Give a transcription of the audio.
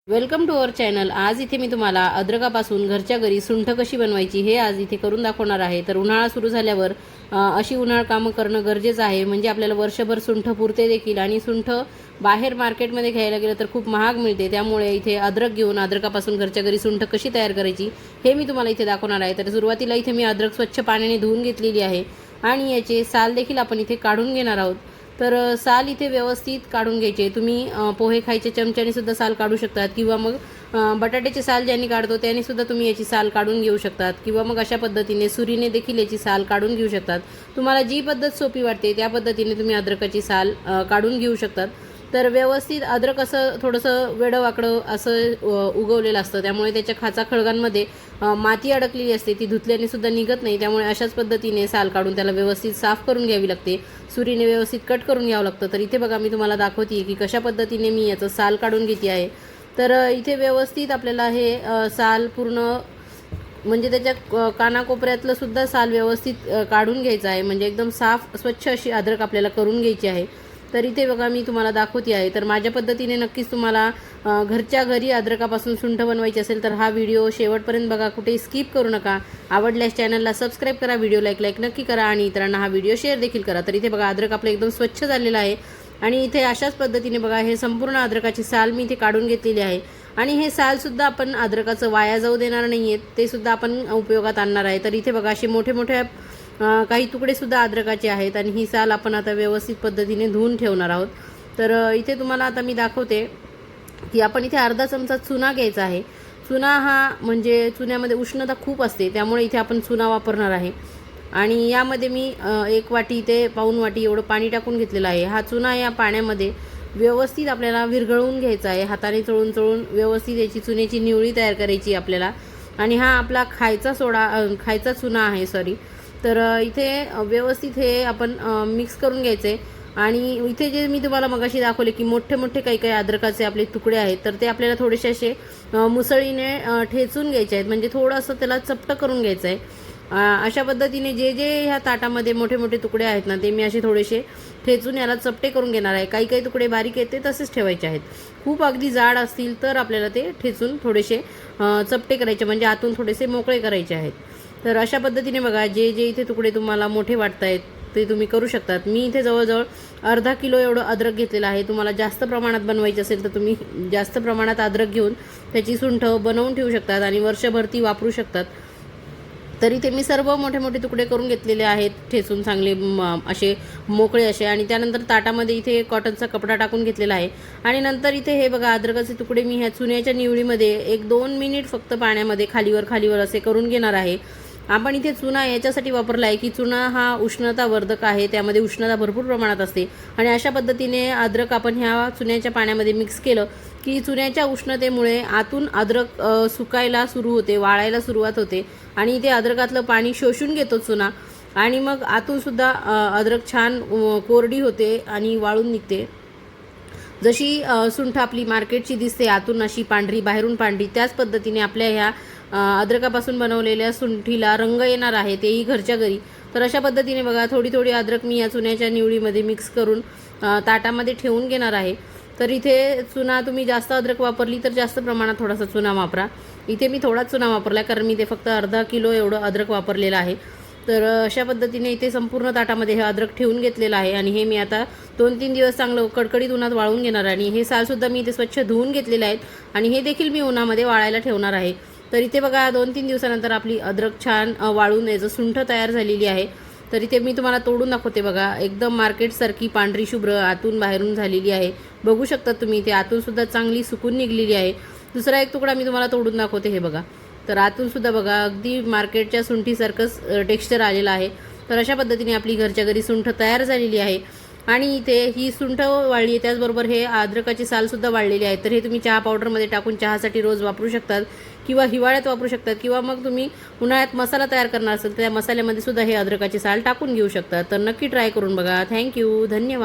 Welcome to our channel. आज इथे मी तुम्हाला अद्रकापासून घरच्या घरी सुंठ कशी बनवायची हे आज इथे करून दाखवणार आहे। तर उन्हाळा सुरू झाल्यावर अशी उन्हाळ कामं करणं गरजेचं आहे, म्हणजे आपल्याला वर्षभर सुंठ पुरते देखील। आणि सुंठ बाहेर मार्केटमध्ये घ्यायला गेलं तर खूप महाग मिळते, त्यामुळे इथे अद्रक घेऊन अद्रकापासून घरच्या घरी सुंठ कशी तयार करायची हे मी तुम्हाला इथे दाखवणार आहे। तर सुरुवातीला इथे मी अद्रक स्वच्छ पाण्याने धुवून घेतलेली आहे आणि याचे साल देखील आपण इथे काढून घेणार आहोत। तर साल इथे व्यवस्थित काढून घ्यायचे। तुम्ही पोहे खायच्या चमच्याने सुद्धा साल काढू शकतात, किंवा मग बटाट्याचे साल ज्यांनी काढतो त्यांनी सुद्धा तुम्ही याची साल काढून घेऊ शकतात, किंवा मग अशा पद्धतीने सुरीने देखील याची साल काढून घेऊ शकतात। तुम्हाला जी पद्धत सोपी वाटते त्या पद्धतीने तुम्ही अद्रकाची साल काढून घेऊ शकतात। तर व्यवस्थित अद्रक असं थोडंसं वेडंवाकडं असं उगवलेलं असतं, त्यामुळे त्याच्या खाचा खळगांमध्ये माती अडकलेली असते, ती धुतल्याने सुद्धा निघत नाही। त्यामुळे अशाच पद्धतीने साल काढून त्याला व्यवस्थित साफ करून घ्यावी लागते, सुरीने व्यवस्थित कट करून घ्यावं लागतं। तर इथे बघा मी तुम्हाला दाखवते की कशा पद्धतीने मी याचं साल काढून घेते आहे। तर इथे व्यवस्थित आपल्याला हे साल पूर्ण म्हणजे त्याच्या कानाकोपऱ्यातलं सुद्धा साल व्यवस्थित काढून घ्यायचं आहे, म्हणजे एकदम साफ स्वच्छ अशी अद्रक आपल्याला करून घ्यायची आहे। तर इथे बघा मी तुम्हाला दाखवते आहे। तर माझ्या पद्धतीने नक्कीच तुम्हाला घरच्या घरी अद्रकापासून सुंठ बनवायची असेल तर हा व्हिडिओ शेवटपर्यंत बघा, कुठे स्किप करू नका। आवडल्यास चॅनलला सबस्क्राईब करा, व्हिडिओला लाईक नक्की करा आणि इतरांना हा व्हिडिओ शेअर देखील करा। तर इथे बघा अद्रक आपलं एकदम स्वच्छ झालेलं आहे आणि इथे अशाच पद्धतीने बघा हे संपूर्ण अद्रकाची साल मी इथे काढून घेतलेली आहे। आणि हे सालसुद्धा आपण अद्रकाचं वाया जाऊ देणार नाही आहेत, ते सुद्धा आपण उपयोगात आणणार आहे। तर इथे बघा असे मोठे मोठे काही तुकडे सुद्धा अद्रकाचे आहेत आणि ही साल आपण आता व्यवस्थित पद्धतीने धुवून ठेवणार आहोत। तर इथे तुम्हाला आता मी दाखवते की आपण इथे अर्धा चमचा चुना घ्यायचा आहे। चुना हा म्हणजे चुन्यामध्ये उष्णता खूप असते, त्यामुळे इथे आपण चुना वापरणार आहे। आणि यामध्ये मी 1 वाटी ते पाऊण वाटी एवढं पाणी टाकून घेतलेलं आहे। हा चुना या पाण्यामध्ये व्यवस्थित आपल्याला विरघळवून घ्यायचा आहे, हाताने चोळून चोळून व्यवस्थित याची चुन्याची निवळी तयार करायची आपल्याला। आणि हा आपला खायचा चुना आहे सॉरी। तर इथे व्यवस्थित हे आपण मिक्स करून घ्यायचं आहे। आणि इथे जे मी तुम्हाला मगाशी दाखवले की मोठे मोठे काही काही अद्रकाचे आपले तुकडे आहेत, तर ते आपल्याला थोडेसे असे मुसळीने ठेचून घ्यायचे आहेत, म्हणजे थोडंसं त्याला चपटं करून घ्यायचं आहे। अशा पद्धतीने जे जे ह्या ताटामध्ये मोठे मोठे तुकडे आहेत ना, ते मी असे थोडेसे ठेचून याला चपटे करून घेणार आहे। काही काही तुकडे बारीक आहेत ते तसेच ठेवायचे आहेत, खूप अगदी जाड असतील तर आपल्याला ते ठेचून थोडेसे चपटे करायचे, म्हणजे आतून थोडेसे मोकळे करायचे आहेत। तर अशा पद्धतीने बघा जे जे इथे तुकडे तुम्हाला मोठे वाटत आहेत ते तुम्ही करू शकतात। मी इथे जवळजवळ अर्धा किलो एवढं अद्रक घेतलेलं आहे। तुम्हाला जास्त प्रमाणात बनवायची असेल तर तुम्ही जास्त प्रमाणात अद्रक घेऊन त्याची सुंठ बनवून ठेवू शकतात आणि वर्षभर ती वापरू शकतात। तर इथे मी सर्व मोठे मोठे तुकडे करून घेतलेले आहेत, ठेचून चांगले असे मोकळे असे। आणि त्यानंतर ताटामध्ये इथे कॉटनचा कपडा टाकून घेतलेला आहे। आणि नंतर इथे हे बघा अद्रकाचे तुकडे मी ह्या चुन्याच्या निवळीमध्ये 1-2 मिनिट फक्त पाण्यामध्ये खालीवर खालीवर असे करून घेणार आहे। आपण इथे चुना याच्यासाठी वापरला आहे की चुना हा उष्णतावर्धक आहे, त्यामध्ये उष्णता भरपूर प्रमाणात असते। आणि अशा पद्धतीने अद्रक आपण ह्या चुन्याच्या पाण्यामध्ये मिक्स केलं की चुन्याच्या उष्णतेमुळे आतून अद्रक सुकायला सुरू होते, वाळायला सुरुवात होते आणि ते अद्रकातलं पाणी शोषून घेतो चुना, आणि मग आतून सुद्धा अद्रक छान कोरडी होते आणि वाळून निघते। जशी सुंठ आपली मार्केटची दिसते आतून अशी पांढरी बाहेरून पांढरी, त्याच पद्धतीने आपल्या ह्या अद्रकापासून बनवलेल्या सुंठीला रंग येणार आहे, तेही घरच्या घरी। तर अशा पद्धतीने बघा थोडी थोडी अद्रक मी या चुन्याच्या निवळीमध्ये मिक्स करून ताटामध्ये ठेवून घेणार आहे। तर इथे चुना तुम्ही जास्त अद्रक वापरली तर जास्त प्रमाणात थोडासा चुना वापरा। इथे मी थोडाच चुना वापरला आहे, कारण मी ते फक्त अर्धा किलो एवढं अद्रक वापरलेलं आहे। तर अशा पद्धतीने इथे संपूर्ण ताटामध्ये हे अद्रक ठेवून घेतलेलं आहे आणि हे मी आता 2-3 दिवस चांगलं कडकडीत उन्हात वाळून घेणार आहे। आणि हे सालसुद्धा मी इथे स्वच्छ धुवून घेतलेले आहेत आणि हे देखील मी उन्हामध्ये वाळायला ठेवणार आहे। तर इथे बघा 2-3 दिवसानंतर आपली अद्रक छान वाळून याचं सुंठ तयार झालेली आहे। तर इथे मी तुम्हाला तोडून दाखवते बघा, एकदम मार्केटसारखी पांढरी शुभ्र आतून बाहेरून झालेली आहे, बघू शकता तुम्ही। इथे आतूनसुद्धा चांगली सुकून निघलेली आहे। दुसरा एक तुकडा मी तुम्हाला तोडून दाखवते, हे बघा। तर आतूनसुद्धा बघा अगदी मार्केटच्या सुंठीसारखंच टेक्स्चर आलेलं आहे। तर अशा पद्धतीने आपली घरच्या घरी सुंठ तयार झालेली आहे। आणि इथे ही सुंठ वाळली आहे, त्याचबरोबर हे अद्रकाची सालसुद्धा वाळलेली आहे। तर हे तुम्ही चहा पावडरमध्ये टाकून चहासाठी रोज वापरू शकतात, किंवा हिवाळ्यात वापरू शकतात, किंवा मग तुम्ही उन्हाळ्यात मसाला तयार करणार असेल तर त्या मसाल्यामध्ये सुद्धा हे अद्रकाची साल टाकून घेऊ शकतात। तर नक्की ट्राय करून बघा। थँक्यू, धन्यवाद।